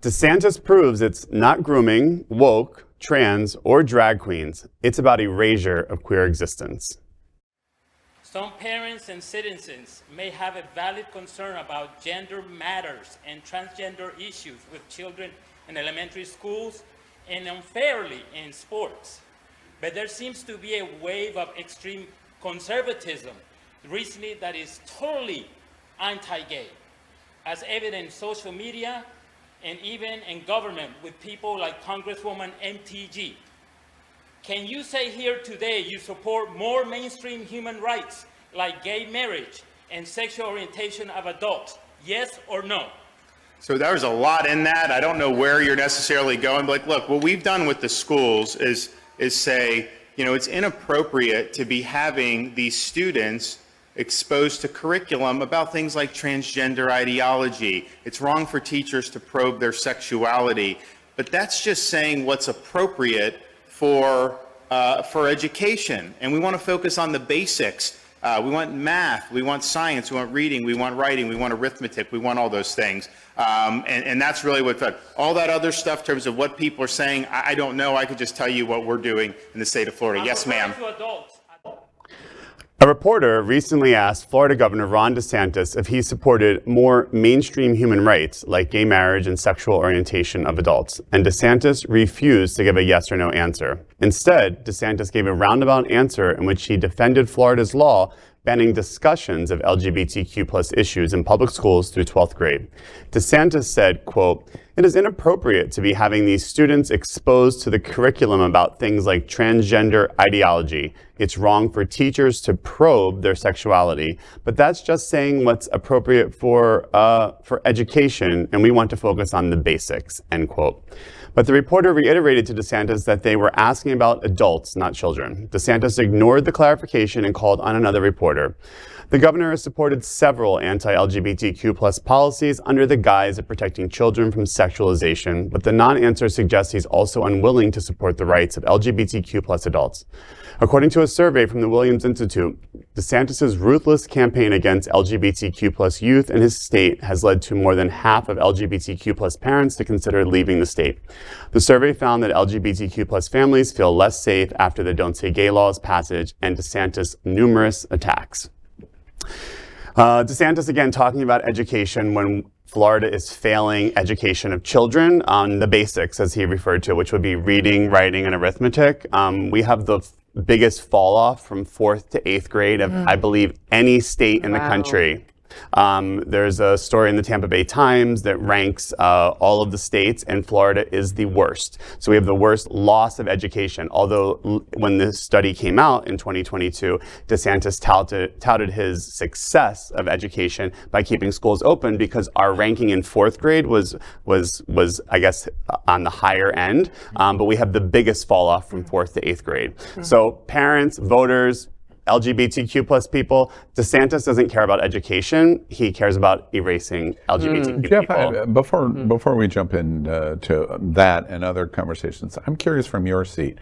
DeSantis proves it's not grooming, woke, trans, or drag queens. It's about erasure of queer existence. Some parents and citizens may have a valid concern about gender matters and transgender issues with children in elementary schools and unfairly in sports. But there seems to be a wave of extreme conservatism recently that is totally anti-gay, as evident in social media and even in government with people like Congresswoman MTG. Can you say here today you support more mainstream human rights like gay marriage and sexual orientation of adults? Yes or no? So there's a lot in that. I don't know where you're necessarily going, but look, what we've done with the schools is say, it's inappropriate to be having these students exposed to curriculum about things like transgender ideology. It's wrong for teachers to probe their sexuality, but that's just saying what's appropriate for education. And we want to focus on the basics. We want math, we want science, we want reading, we want writing, we want arithmetic, we want all those things. And that's really what, all that other stuff in terms of what people are saying, I don't know. I could just tell you what we're doing in the state of Florida. Yes, ma'am. A reporter recently asked Florida Governor Ron DeSantis if he supported more mainstream human rights like gay marriage and sexual orientation of adults, and DeSantis refused to give a yes or no answer. Instead, DeSantis gave a roundabout answer in which he defended Florida's law banning discussions of LGBTQ+ issues in public schools through 12th grade. DeSantis said, quote, "It is inappropriate to be having these students exposed to the curriculum about things like transgender ideology. It's wrong for teachers to probe their sexuality, but that's just saying what's appropriate for education, and we want to focus on the basics," end quote. But the reporter reiterated to DeSantis that they were asking about adults, not children. DeSantis ignored the clarification and called on another reporter. The governor has supported several anti-LGBTQ+ policies under the guise of protecting children from sexualization, but the non-answer suggests he's also unwilling to support the rights of LGBTQ+ adults. According to a survey from the Williams Institute, DeSantis' ruthless campaign against LGBTQ+ youth in his state has led to more than half of LGBTQ+ parents to consider leaving the state. The survey found that LGBTQ+ families feel less safe after the Don't Say Gay law's passage and DeSantis' numerous attacks. DeSantis again talking about education when Florida is failing education of children on the basics, as he referred to, which would be reading, writing, and arithmetic. We have the biggest fall off from 4th to 8th grade of, I believe, any state in the country. There's a story in the Tampa Bay Times that ranks all of the states, and Florida is the worst. So we have the worst loss of education. Although when this study came out in 2022, DeSantis touted his success of education by keeping schools open because our ranking in 4th grade was I guess on the higher end, but we have the biggest fall off from 4th to 8th grade. So parents, voters, LGBTQ+ people, DeSantis doesn't care about education. He cares about erasing LGBTQ people. Before we jump into that and other conversations, I'm curious from your seat.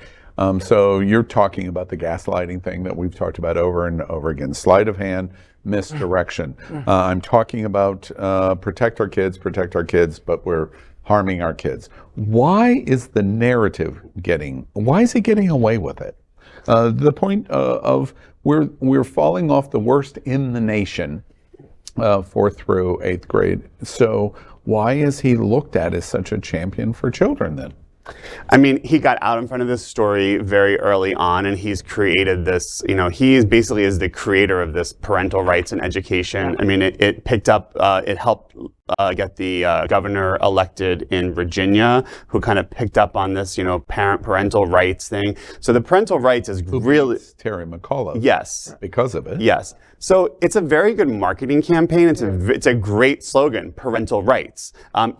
So you're talking about the gaslighting thing that we've talked about over and over again, sleight of hand, misdirection. I'm talking about protect our kids, but we're harming our kids. Why is the narrative why is he getting away with it? The point of we're falling off the worst in the nation, 4th through 8th grade. So why is he looked at as such a champion for children then? I mean, he got out in front of this story very early on, and he's created this, he basically is the creator of this parental rights in education. I mean, it picked up, it helped get the governor elected in Virginia, who kind of picked up on this, parental rights thing. So the parental rights is really Terry McAuliffe. Yes, because of it. Yes. So it's a very good marketing campaign. It's a great slogan, parental rights.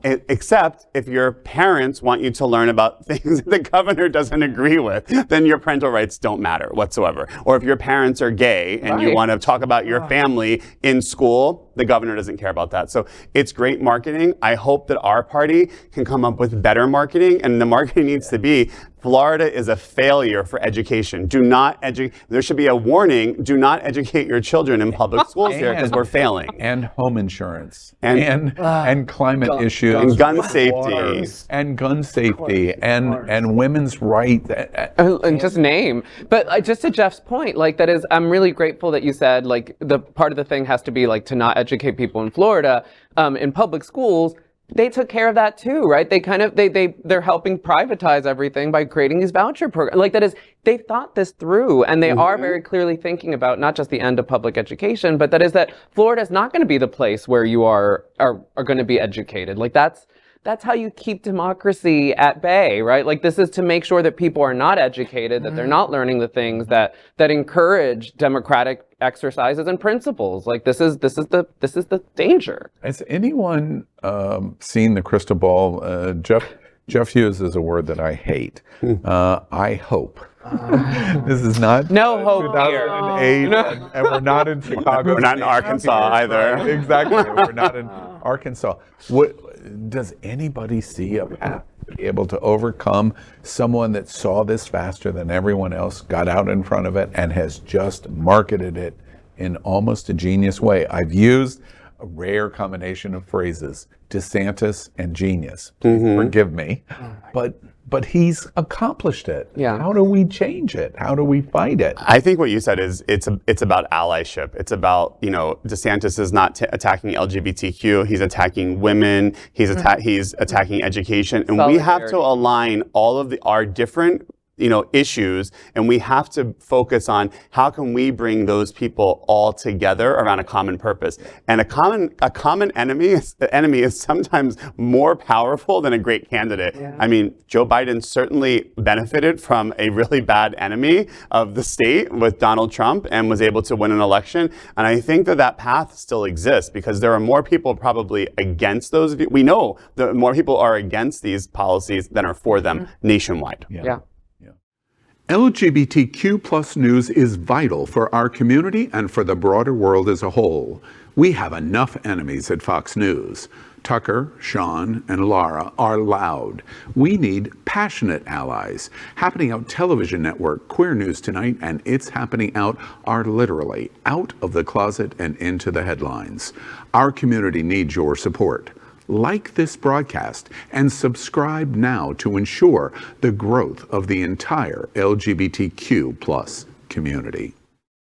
Except if your parents want you to learn about things that the governor doesn't agree with, then your parental rights don't matter whatsoever. Or if your parents are gay and you want to talk about your family in school, the governor doesn't care about that. So it's great marketing. I hope that our party can come up with better marketing, and the marketing needs to be Florida is a failure for education. Do not there should be a warning, do not educate your children in public schools here because we're failing. And home insurance. And climate issues. And gun safety. And gun safety. And women's rights. And just name. But just to Jeff's point, like that is, I'm really grateful that you said like the part of the thing has to be like to not educate people in Florida in public schools. They took care of that too, right? They kind of they're helping privatize everything by creating these voucher programs. Like that is, they thought this through, and they are very clearly thinking about not just the end of public education, but that is that Florida is not going to be the place where you are going to be educated. Like that's how you keep democracy at bay, right? Like this is to make sure that people are not educated, that they're not learning the things that encourage democratic exercises and principles. Like this is the danger. Has anyone seen the crystal ball? Jeff uses a word that I hate. I hope. This is not no hope 2008, here. and we're not in Chicago. We're not in Arkansas either. Right? Exactly. We're not in Arkansas. Does anybody see a path to be able to overcome someone that saw this faster than everyone else, got out in front of it, and has just marketed it in almost a genius way? I've used a rare combination of phrases, DeSantis and genius. Please forgive me. But he's accomplished it. Yeah. How do we change it? How do we fight it? I think what you said is it's about allyship. It's about, DeSantis is not attacking LGBTQ. He's attacking women. He's attacking education. And we have to align all of our different issues, and we have to focus on how can we bring those people all together around a common purpose. And a common enemy is sometimes more powerful than a great candidate. Yeah. I mean, Joe Biden certainly benefited from a really bad enemy of the state with Donald Trump and was able to win an election. And I think that path still exists because there are more people probably against those. We know that more people are against these policies than are for them nationwide. Yeah. LGBTQ plus news is vital for our community and for the broader world as a whole. We have enough enemies at Fox News. Tucker, Sean, and Laura are loud. We need passionate allies. Happening Out Television Network, Queer News Tonight, and It's Happening Out are literally out of the closet and into the headlines. Our community needs your support. Like this broadcast and subscribe now to ensure the growth of the entire LGBTQ plus community.